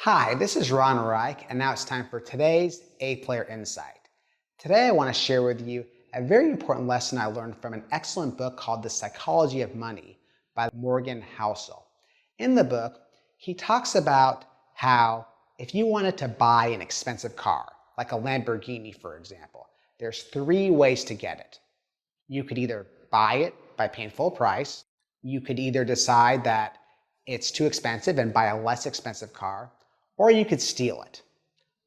Hi, this is Ron Reich, and now it's time for today's A-Player Insight. Today I want to share with you a very important lesson I learned from an excellent book called The Psychology of Money by Morgan Housel. In the book, he talks about how if you wanted to buy an expensive car, like a Lamborghini for example, there's three ways to get it. You could either buy it by paying full price, you could either decide that it's too expensive and buy a less expensive car, or you could steal it.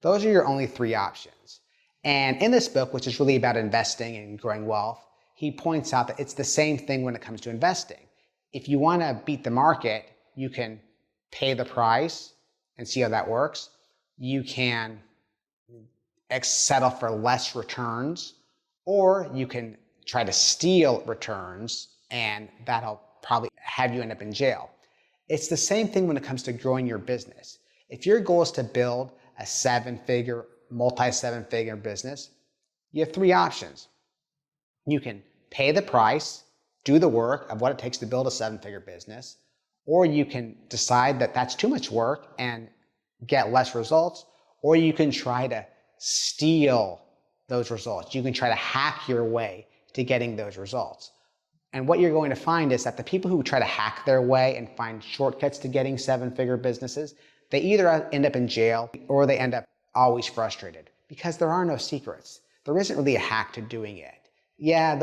Those are your only three options. And in this book, which is really about investing and growing wealth, he points out that it's the same thing when it comes to investing. If you want to beat the market, you can pay the price and see how that works. You can settle for less returns, or you can try to steal returns, and that'll probably have you end up in jail. It's the same thing when it comes to growing your business. If your goal is to build a multi-seven-figure business, you have three options. You can pay the price, do the work of what it takes to build a seven-figure business, or you can decide that that's too much work and get less results, or you can try to steal those results. You can try to hack your way to getting those results. And what you're going to find is that the people who try to hack their way and find shortcuts to getting seven-figure businesses, they either end up in jail or they end up always frustrated because there are no secrets. There isn't really a hack to doing it. Yeah,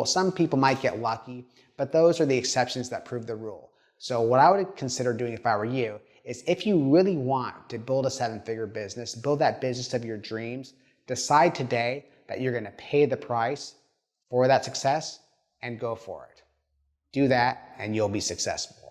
some people might get lucky, but those are the exceptions that prove the rule. So what I would consider doing if I were you is if you really want to build a seven-figure business, build that business of your dreams, decide today that you're going to pay the price for that success and go for it. Do that and you'll be successful.